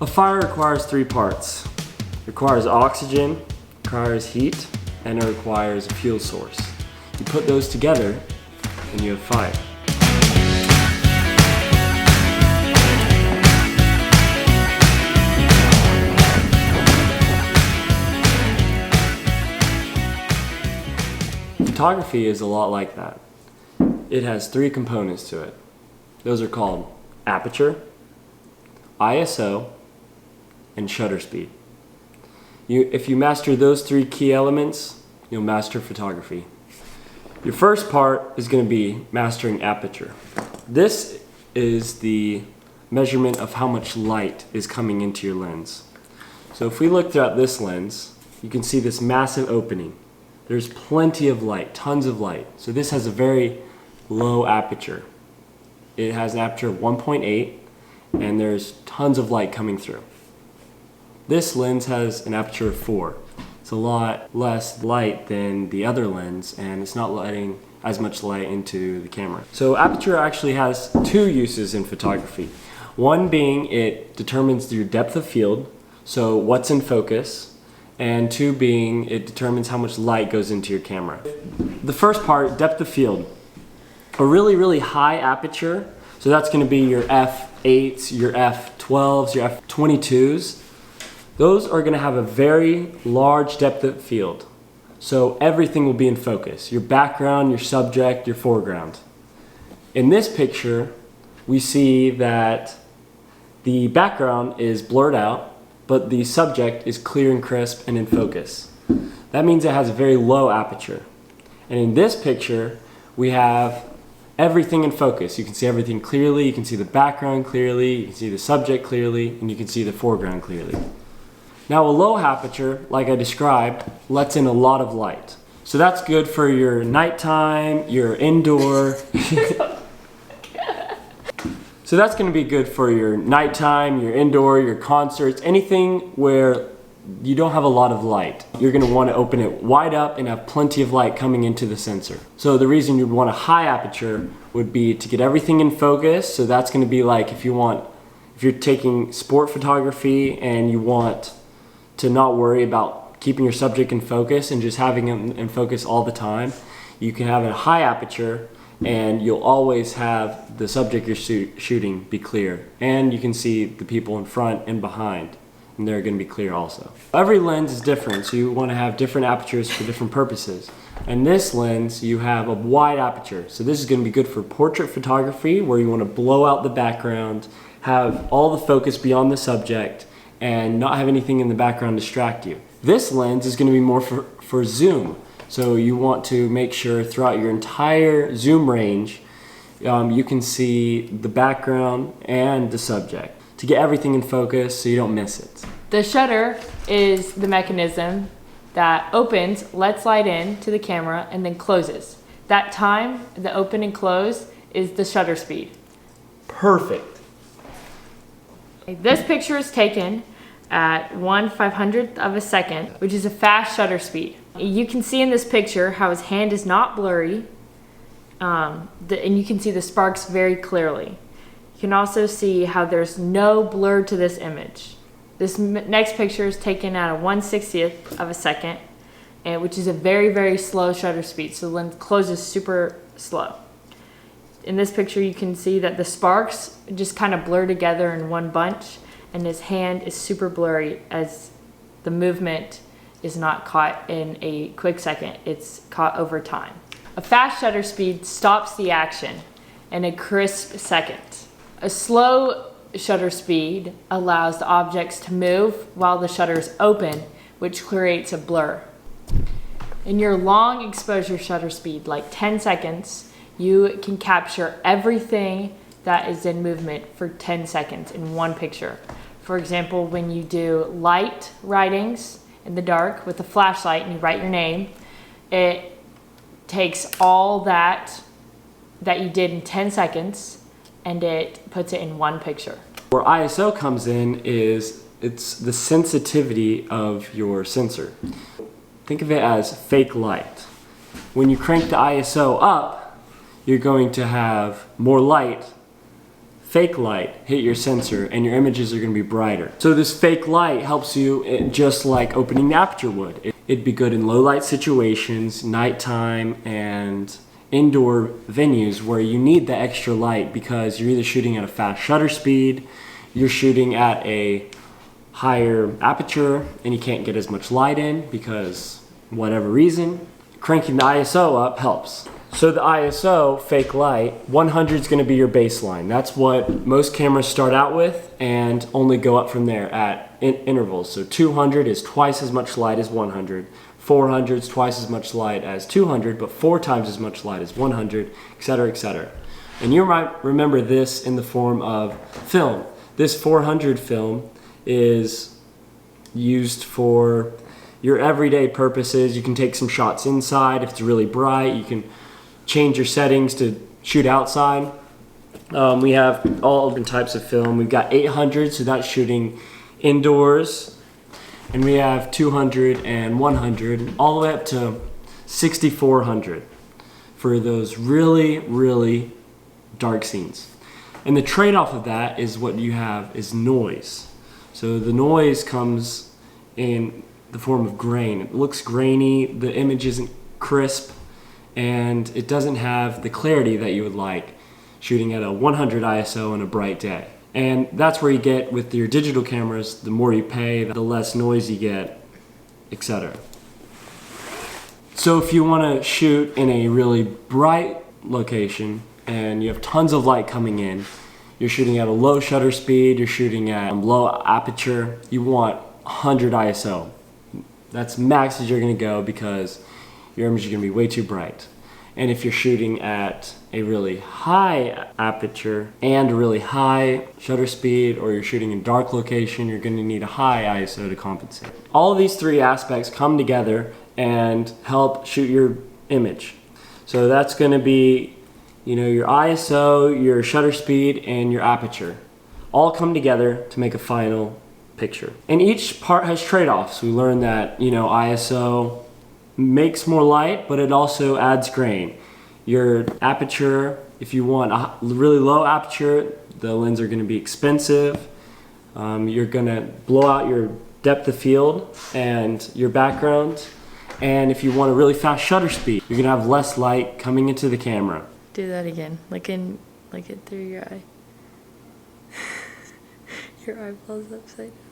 A fire requires three parts. It requires oxygen, requires heat, and it requires a fuel source. You put those together and you have fire. Photography is a lot like that. It has three components to it. Those are called aperture, ISO, and shutter speed. If you master those three key elements, you'll master photography. Your first part is going to be mastering aperture. This is the measurement of how much light is coming into your lens. So if we look throughout this lens, you can see this massive opening. There's plenty of light, tons of light. So this has a very low aperture. It has an aperture of 1.8 and there's tons of light coming through. This lens has an aperture of 4. It's a lot less light than the other lens and it's not letting as much light into the camera. So aperture actually has two uses in photography. One being it determines your depth of field, so what's in focus, and two being it determines how much light goes into your camera. The first part, depth of field. A really high aperture, so that's going to be your f8s, your f12s, your f22s. Those are going to have a very large depth of field. So everything will be in focus. Your background, your subject, your foreground. In this picture, we see that the background is blurred out, but the subject is clear and crisp and in focus. That means it has a very low aperture. And in this picture, we have everything in focus. You can see everything clearly, you can see the background clearly, you can see the subject clearly, and you can see the foreground clearly. Now a low aperture, like I described, lets in a lot of light. So that's good for your nighttime, your indoor. So that's going to be good for your nighttime, your indoor, your concerts, anything where you don't have a lot of light. You're going to want to open it wide up and have plenty of light coming into the sensor. So the reason you'd want a high aperture would be to get everything in focus. So that's going to be like if you're taking sport photography and you want to not worry about keeping your subject in focus and just having them in focus all the time, you can have a high aperture and you'll always have the subject you're shooting be clear. And you can see the people in front and behind, and they're going to be clear also. Every lens is different, so you want to have different apertures for different purposes. And this lens, you have a wide aperture. So this is going to be good for portrait photography, where you want to blow out the background, have all the focus beyond the subject, and not have anything in the background distract you. This lens is going to be more for zoom. So you want to make sure throughout your entire zoom range, you can see the background and the subject to get everything in focus so you don't miss it. The shutter is the mechanism that opens, lets light in to the camera, and then closes. That time, the open and close, is the shutter speed. Perfect. This picture is taken at 1/500th of a second, which is a fast shutter speed. You can see in this picture how his hand is not blurry, and you can see the sparks very clearly. You can also see how there's no blur to this image. This next picture is taken at a 1/60th of a second, which is a very slow shutter speed, so the lens closes super slow. In this picture you can see that the sparks just kind of blur together in one bunch, and his hand is super blurry as the movement is not caught in a quick second, it's caught over time. A fast shutter speed stops the action in a crisp second. A slow shutter speed allows the objects to move while the shutter is open, which creates a blur. In your long exposure shutter speed, like 10 seconds, you can capture everything that is in movement for 10 seconds in one picture. For example, when you do light writings in the dark with a flashlight and you write your name, it takes all that you did in 10 seconds and it puts it in one picture. Where ISO comes in is it's the sensitivity of your sensor. Think of it as fake light. When you crank the ISO up, you're going to have more light fake light hit your sensor and your images are going to be brighter. So this fake light helps you just like opening the aperture would. It'd be good in low light situations, nighttime, and indoor venues where you need the extra light because you're either shooting at a fast shutter speed, you're shooting at a higher aperture, and you can't get as much light in because whatever reason. Cranking the ISO up helps. So the ISO, fake light, 100 is going to be your baseline. That's what most cameras start out with and only go up from there at intervals. So 200 is twice as much light as 100. 400 is twice as much light as 200, but 4 times as much light as 100, etc., etc. And you might remember this in the form of film. This 400 film is used for your everyday purposes. You can take some shots inside if it's really bright. You can change your settings to shoot outside. We have all different types of film. We've got 800, so that's shooting indoors. And we have 200 and 100, all the way up to 6400 for those really, really dark scenes. And the trade-off of that is what you have is noise. So the noise comes in the form of grain. It looks grainy, the image isn't crisp, and it doesn't have the clarity that you would like shooting at a 100 ISO on a bright day. And that's where you get with your digital cameras, the more you pay, the less noise you get, etc. So if you want to shoot in a really bright location and you have tons of light coming in, you're shooting at a low shutter speed, you're shooting at low aperture, you want 100 ISO. That's max as you're going to go because your image is going to be way too bright. And if you're shooting at a really high aperture and a really high shutter speed, or you're shooting in dark location, you're going to need a high ISO to compensate. All of these three aspects come together and help shoot your image. So that's going to be, your ISO, your shutter speed, and your aperture. All come together to make a final picture. And each part has trade-offs. We learned that, ISO makes more light, but it also adds grain. Your aperture, if you want a really low aperture, the lenses are going to be expensive. You're going to blow out your depth of field and your background. And if you want a really fast shutter speed, you're going to have less light coming into the camera. Do that again. Look it through your eye. Your eyeball's upside down.